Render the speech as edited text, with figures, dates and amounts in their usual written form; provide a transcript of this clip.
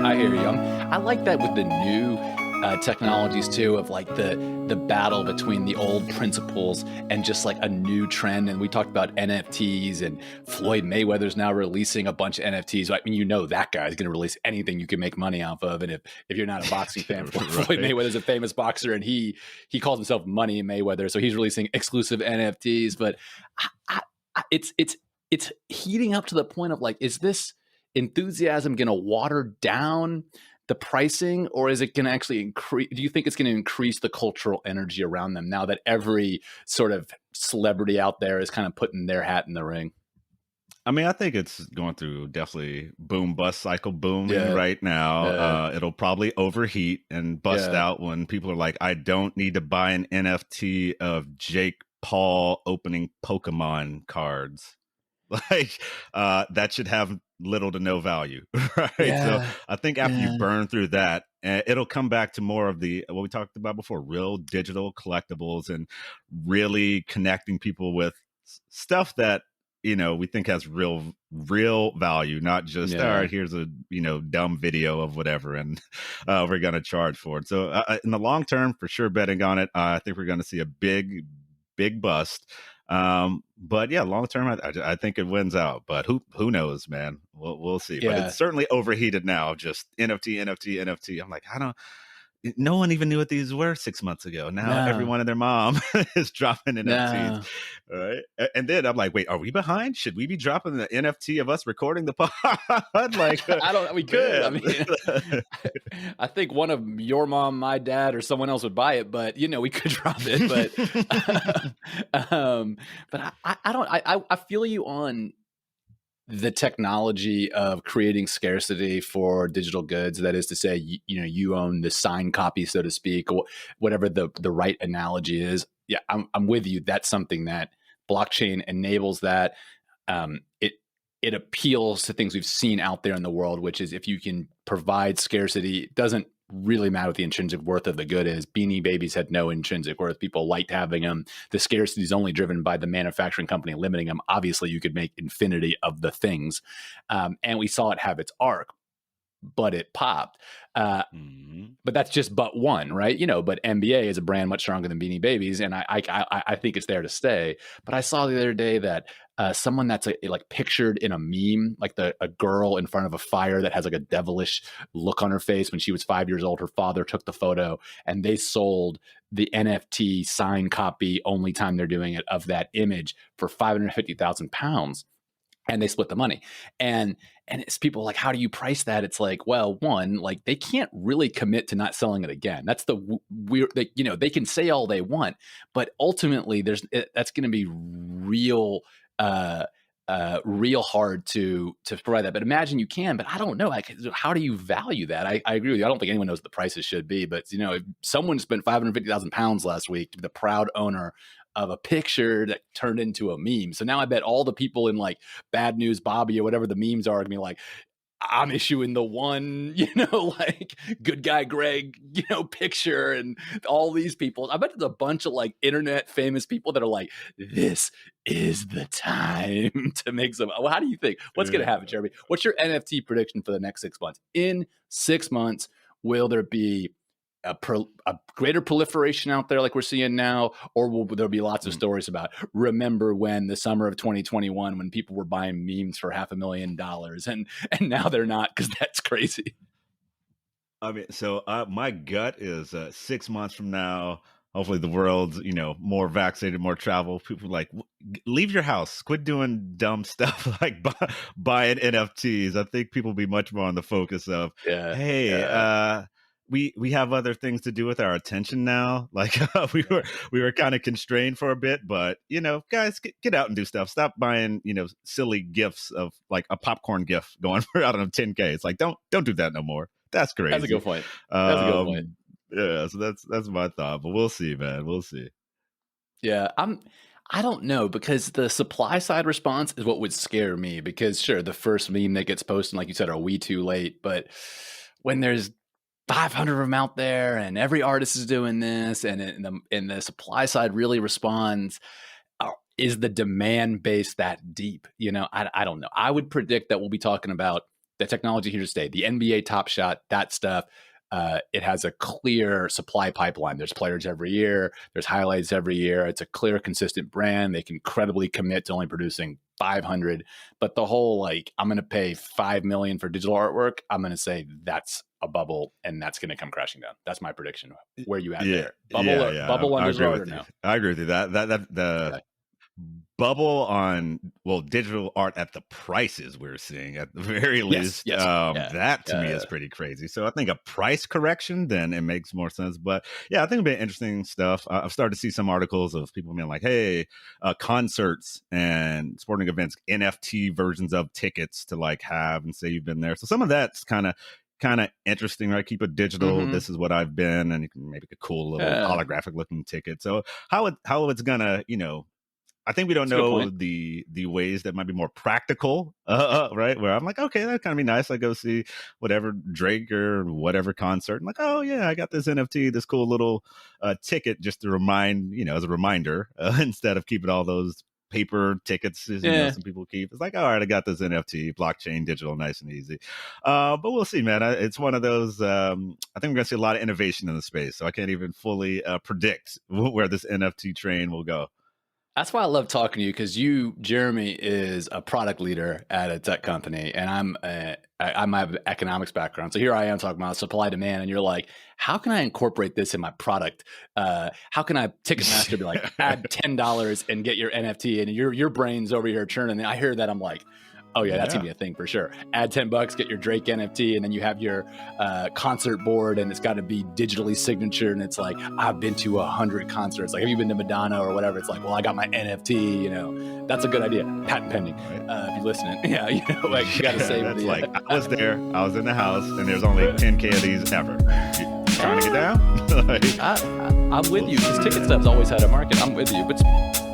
I hear you. I like that with the new technologies too, of like the battle between the old principles and just like a new trend. And we talked about NFTs, and Floyd Mayweather's now releasing a bunch of NFTs. I mean, you know that guy's going to release anything you can make money off of. And if you're not a boxing fan, Floyd Right. Mayweather's a famous boxer, and he calls himself Money Mayweather, so he's releasing exclusive NFTs. But it's heating up to the point of like, is this enthusiasm going to water down the pricing, or is it going to actually increase? Do you think it's going to increase the cultural energy around them now that every sort of celebrity out there is kind of putting their hat in the ring? I mean, I think it's going through definitely boom bust cycle booming Yeah. right now. Yeah. It'll probably overheat and bust Yeah. out when people are like, I don't need to buy an NFT of Jake Paul opening Pokemon cards. Like that should have little to no value, right? So Yeah. I think after you Yeah. burn through that, it'll come back to more of the what we talked about before, real digital collectibles and really connecting people with stuff that we think has real value, not just all Yeah. right, here's a dumb video of whatever, and we're gonna charge for it. So in the long term, for sure, betting on it, I think we're going to see a big bust. But yeah, long term, I think it wins out. But who knows, man? We'll see. But Yeah. it's certainly overheated now. Just NFT. I'm like, I don't. No one even knew what these were 6 months ago. Now No. everyone and their mom is dropping NFTs. No. All right. And then I'm like, wait, are we behind? Should we be dropping the NFT of us recording the pod? Like, I don't. We could. I man. mean, I think one of your mom, my dad, or someone else would buy it. But we could drop it. But I don't. I feel you on the technology of creating scarcity for digital goods. That is to say, you own the signed copy, so to speak, or whatever the right analogy is. Yeah, I'm with you. That's something that blockchain enables. That it appeals to things we've seen out there in the world, which is if you can provide scarcity, it doesn't really matter what the intrinsic worth of the good is. Beanie Babies had no intrinsic worth. People liked having them. The scarcity is only driven by the manufacturing company limiting them. Obviously, you could make infinity of the things. And we saw it have its arc, but it popped. But that's just but one, right? But NBA is a brand much stronger than Beanie Babies, and I think it's there to stay. But I saw the other day that someone that's like pictured in a meme, like a girl in front of a fire that has like a devilish look on her face when she was 5 years old. Her father took the photo, and they sold the NFT signed copy, only time they're doing it, of that image for £550,000. And they split the money. And it's people like, how do you price that? It's like, well, one, like they can't really commit to not selling it again. That's the weird, they can say all they want, but ultimately that's going to be real hard to provide that. But imagine you can, but I don't know. Like, how do you value that? I agree with you. I don't think anyone knows what the prices should be, but if someone spent £550,000 last week to be the proud owner of a picture that turned into a meme. So now I bet all the people in like Bad News Bobby or whatever the memes are gonna be like, I'm issuing the one, like good guy Greg, picture, and all these people. I bet there's a bunch of like internet famous people that are like, this is the time to make some. Well, how do you think? What's going to happen, Jeremy? What's your NFT prediction for the next 6 months? In 6 months, will there be a greater proliferation out there like we're seeing now, or will there be lots of stories about remember when the summer of 2021 when people were buying memes for $500,000 and now they're not, because that's crazy. I mean, so my gut is 6 months from now, hopefully the world's, more vaccinated, more travel. People are like, leave your house, quit doing dumb stuff like buying NFTs. I think people will be much more on the focus of, hey, we have other things to do with our attention now. Like we were kind of constrained for a bit, but guys, get out and do stuff. Stop buying silly gifts of like a popcorn gift going for I don't know 10K. It's like don't do that no more. That's crazy. That's a good point. That's a good point. Yeah, so that's my thought, but we'll see, man. We'll see. Yeah, I don't know, because the supply side response is what would scare me, because sure, the first meme that gets posted, like you said, are we too late? But when there's 500 of them out there and every artist is doing this and the supply side really responds, is the demand base that deep? I don't know. I would predict that we'll be talking about the technology here to stay. The NBA Top Shot, that stuff. It has a clear supply pipeline. There's players every year. There's highlights every year. It's a clear, consistent brand. They can credibly commit to only producing 500. But the whole, like, I'm going to pay $5 million for digital artwork, I'm going to say that's a bubble, and that's going to come crashing down. That's my prediction. Where you at there? Bubble on digital art or no? I agree with you. The bubble on digital art at the prices we're seeing at the very least, that to me is pretty crazy. So I think a price correction, then it makes more sense. But yeah, I think it'll be interesting stuff. I've started to see some articles of people being like, hey, concerts and sporting events, NFT versions of tickets to like have and say you've been there. So some of that's kind of interesting, right? Keep it digital. This is what I've been, and you can make a cool little holographic looking ticket. So how it's gonna, I think we don't know the ways that might be more practical, right? Where I'm like, okay, that kind of be nice. I go see whatever Drake or whatever concert. I'm like, oh yeah, I got this NFT, this cool little ticket, just to remind, as a reminder, instead of keeping all those paper tickets, some people keep. It's like, all right, I got this NFT, blockchain, digital, nice and easy. But we'll see, man. It's one of those. I think we're gonna see a lot of innovation in the space. So I can't even fully predict where this NFT train will go. That's why I love talking to you, because you, Jeremy, is a product leader at a tech company, and I have an economics background. So here I am talking about supply demand, and you're like, how can I incorporate this in my product? How can I Ticketmaster be like, add $10 and get your NFT, and your brain's over here churning. And I hear that, I'm like, oh yeah, that's gonna be a thing for sure. Add $10, get your Drake NFT, and then you have your concert board, and it's got to be digitally signatured. And it's like, I've been to 100 concerts. Like, have you been to Madonna or whatever? It's like, well, I got my NFT. That's a good idea. Patent pending. If you're listening, like, you got to save. That's like, I was there. I was in the house, and there's only 10K of these ever. You trying to get down? I'm with you, because ticket stubs always had a market. I'm with you, but.